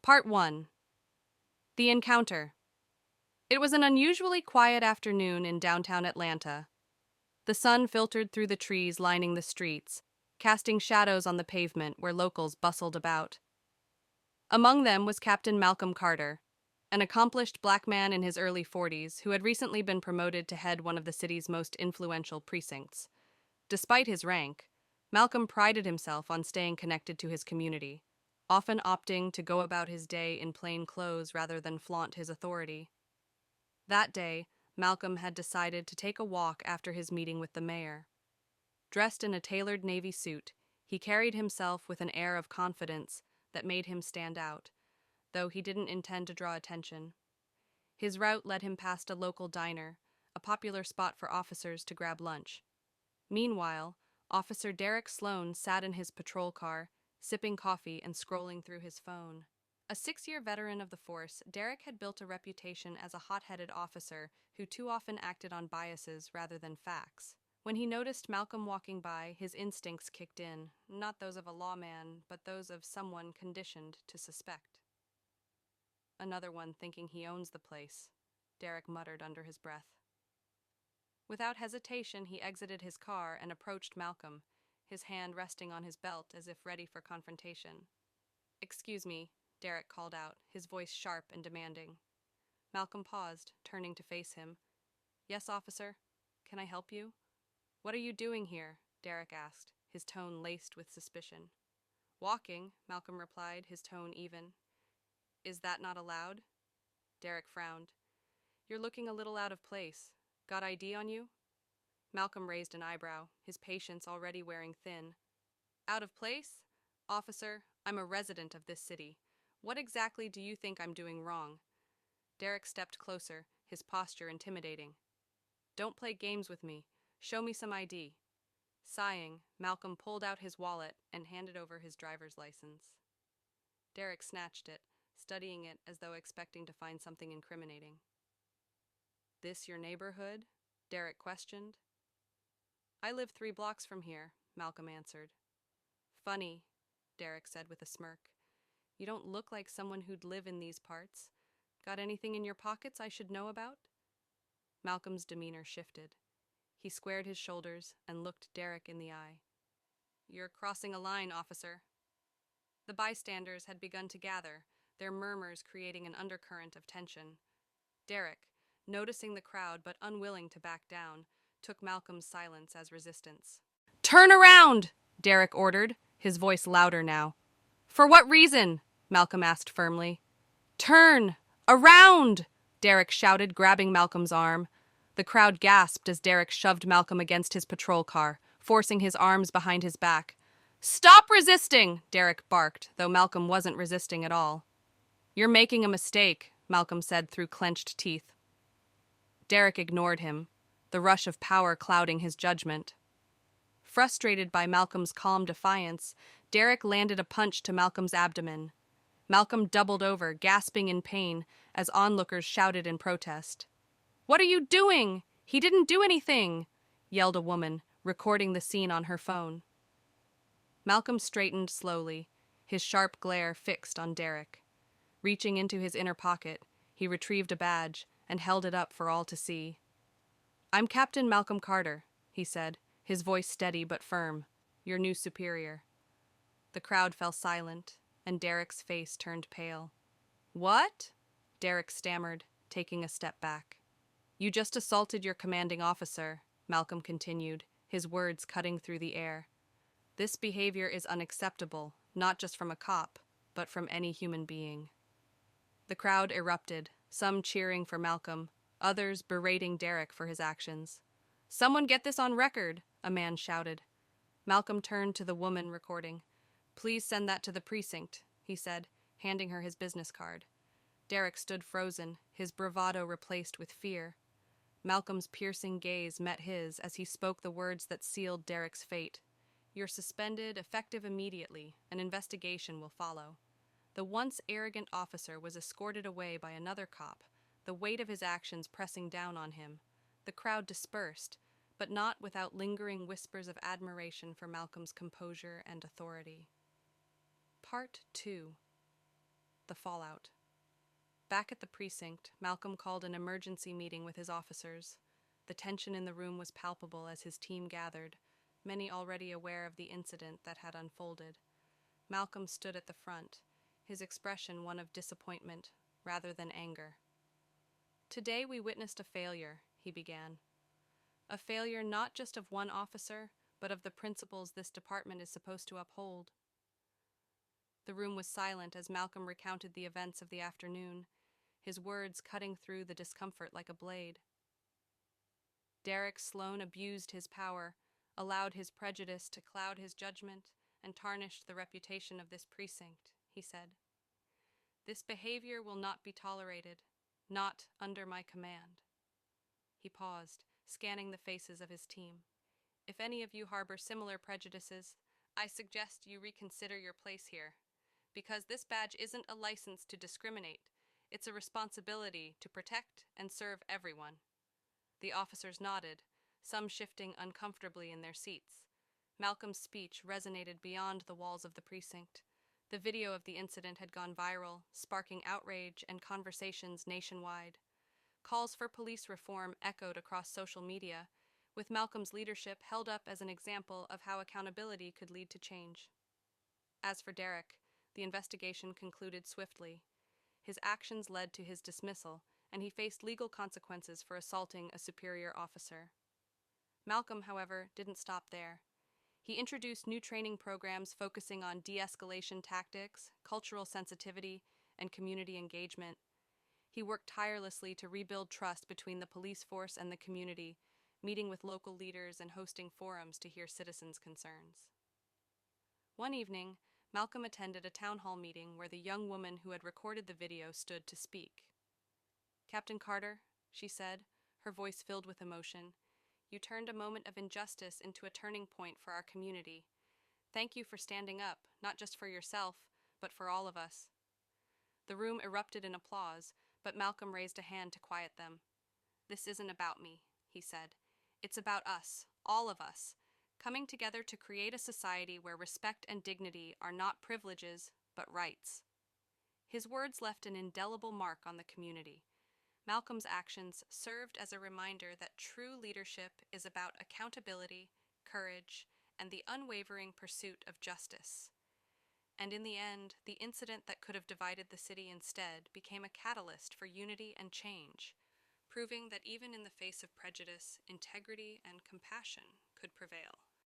Part 1. The Encounter. It was an unusually quiet afternoon in downtown Atlanta. The sun filtered through the trees lining the streets, casting shadows on the pavement where locals bustled about. Among them was Captain Malcolm Carter, an accomplished black man in his early 40s who had recently been promoted to head one of the city's most influential precincts. Despite his rank, Malcolm prided himself on staying connected to his community, often opting to go about his day in plain clothes rather than flaunt his authority. That day, Malcolm had decided to take a walk after his meeting with the mayor. Dressed in a tailored navy suit, he carried himself with an air of confidence that made him stand out, though he didn't intend to draw attention. His route led him past a local diner, a popular spot for officers to grab lunch. Meanwhile, Officer Derek Sloan sat in his patrol car, sipping coffee and scrolling through his phone. A 6-year veteran of the force, Derek had built a reputation as a hot-headed officer who too often acted on biases rather than facts. When he noticed Malcolm walking by, his instincts kicked in, not those of a lawman, but those of someone conditioned to suspect. "Another one thinking he owns the place," Derek muttered under his breath. Without hesitation, he exited his car and approached Malcolm, his hand resting on his belt as if ready for confrontation. "Excuse me," Derek called out, his voice sharp and demanding. Malcolm paused, turning to face him. "Yes, officer. Can I help you?" "What are you doing here?" Derek asked, his tone laced with suspicion. "Walking," Malcolm replied, his tone even. "Is that not allowed?" Derek frowned. "You're looking a little out of place. Got ID on you?" Malcolm raised an eyebrow, his patience already wearing thin. "Out of place? Officer, I'm a resident of this city. What exactly do you think I'm doing wrong?" Derek stepped closer, his posture intimidating. "Don't play games with me. Show me some ID." Sighing, Malcolm pulled out his wallet and handed over his driver's license. Derek snatched it, studying it as though expecting to find something incriminating. "This your neighborhood?" Derek questioned. "I live 3 blocks from here," Malcolm answered. "Funny," Derek said with a smirk. "You don't look like someone who'd live in these parts. Got anything in your pockets I should know about?" Malcolm's demeanor shifted. He squared his shoulders and looked Derek in the eye. "You're crossing a line, officer." The bystanders had begun to gather, their murmurs creating an undercurrent of tension. Derek, noticing the crowd but unwilling to back down, took Malcolm's silence as resistance. "Turn around!" Derek ordered, his voice louder now. "For what reason?" Malcolm asked firmly. "Turn! Around!" Derek shouted, grabbing Malcolm's arm. The crowd gasped as Derek shoved Malcolm against his patrol car, forcing his arms behind his back. "Stop resisting!" Derek barked, though Malcolm wasn't resisting at all. "You're making a mistake," Malcolm said through clenched teeth. Derek ignored him, the rush of power clouding his judgment. Frustrated by Malcolm's calm defiance, Derek landed a punch to Malcolm's abdomen. Malcolm doubled over, gasping in pain, as onlookers shouted in protest. "What are you doing? He didn't do anything!" yelled a woman, recording the scene on her phone. Malcolm straightened slowly, his sharp glare fixed on Derek. Reaching into his inner pocket, he retrieved a badge and held it up for all to see. "I'm Captain Malcolm Carter," he said, his voice steady but firm. "Your new superior." The crowd fell silent, and Derek's face turned pale. "What?" Derek stammered, taking a step back. "You just assaulted your commanding officer," Malcolm continued, his words cutting through the air. "This behavior is unacceptable, not just from a cop, but from any human being." The crowd erupted, some cheering for Malcolm, others berating Derek for his actions. "Someone get this on record," a man shouted. Malcolm turned to the woman recording. "Please send that to the precinct," he said, handing her his business card. Derek stood frozen, his bravado replaced with fear. Malcolm's piercing gaze met his as he spoke the words that sealed Derek's fate. "You're suspended, effective immediately. An investigation will follow." The once arrogant officer was escorted away by another cop, the weight of his actions pressing down on him. The crowd dispersed, but not without lingering whispers of admiration for Malcolm's composure and authority. Part 2. The fallout. Back at the precinct, Malcolm called an emergency meeting with his officers. The tension in the room was palpable as his team gathered, many already aware of the incident that had unfolded. Malcolm stood at the front, his expression one of disappointment rather than anger. "Today we witnessed a failure," he began. "A failure not just of one officer, but of the principles this department is supposed to uphold." The room was silent as Malcolm recounted the events of the afternoon, his words cutting through the discomfort like a blade. "Derek Sloan abused his power, allowed his prejudice to cloud his judgment, and tarnished the reputation of this precinct," he said. "This behavior will not be tolerated, not under my command." He paused, scanning the faces of his team. "If any of you harbor similar prejudices, I suggest you reconsider your place here. Because this badge isn't a license to discriminate, it's a responsibility to protect and serve everyone." The officers nodded, some shifting uncomfortably in their seats. Malcolm's speech resonated beyond the walls of the precinct. The video of the incident had gone viral, sparking outrage and conversations nationwide. Calls for police reform echoed across social media, with Malcolm's leadership held up as an example of how accountability could lead to change. As for Derek, the investigation concluded swiftly. His actions led to his dismissal, and he faced legal consequences for assaulting a superior officer. Malcolm, however, didn't stop there. He introduced new training programs focusing on de-escalation tactics, cultural sensitivity, and community engagement. He worked tirelessly to rebuild trust between the police force and the community, meeting with local leaders and hosting forums to hear citizens' concerns. One evening, Malcolm attended a town hall meeting where the young woman who had recorded the video stood to speak. "Captain Carter," she said, her voice filled with emotion, "you turned a moment of injustice into a turning point for our community. Thank you for standing up, not just for yourself, but for all of us." The room erupted in applause, but Malcolm raised a hand to quiet them. "This isn't about me," he said. "It's about us, all of us, coming together to create a society where respect and dignity are not privileges, but rights." His words left an indelible mark on the community. Malcolm's actions served as a reminder that true leadership is about accountability, courage, and the unwavering pursuit of justice. And in the end, the incident that could have divided the city instead became a catalyst for unity and change, proving that even in the face of prejudice, integrity and compassion could prevail.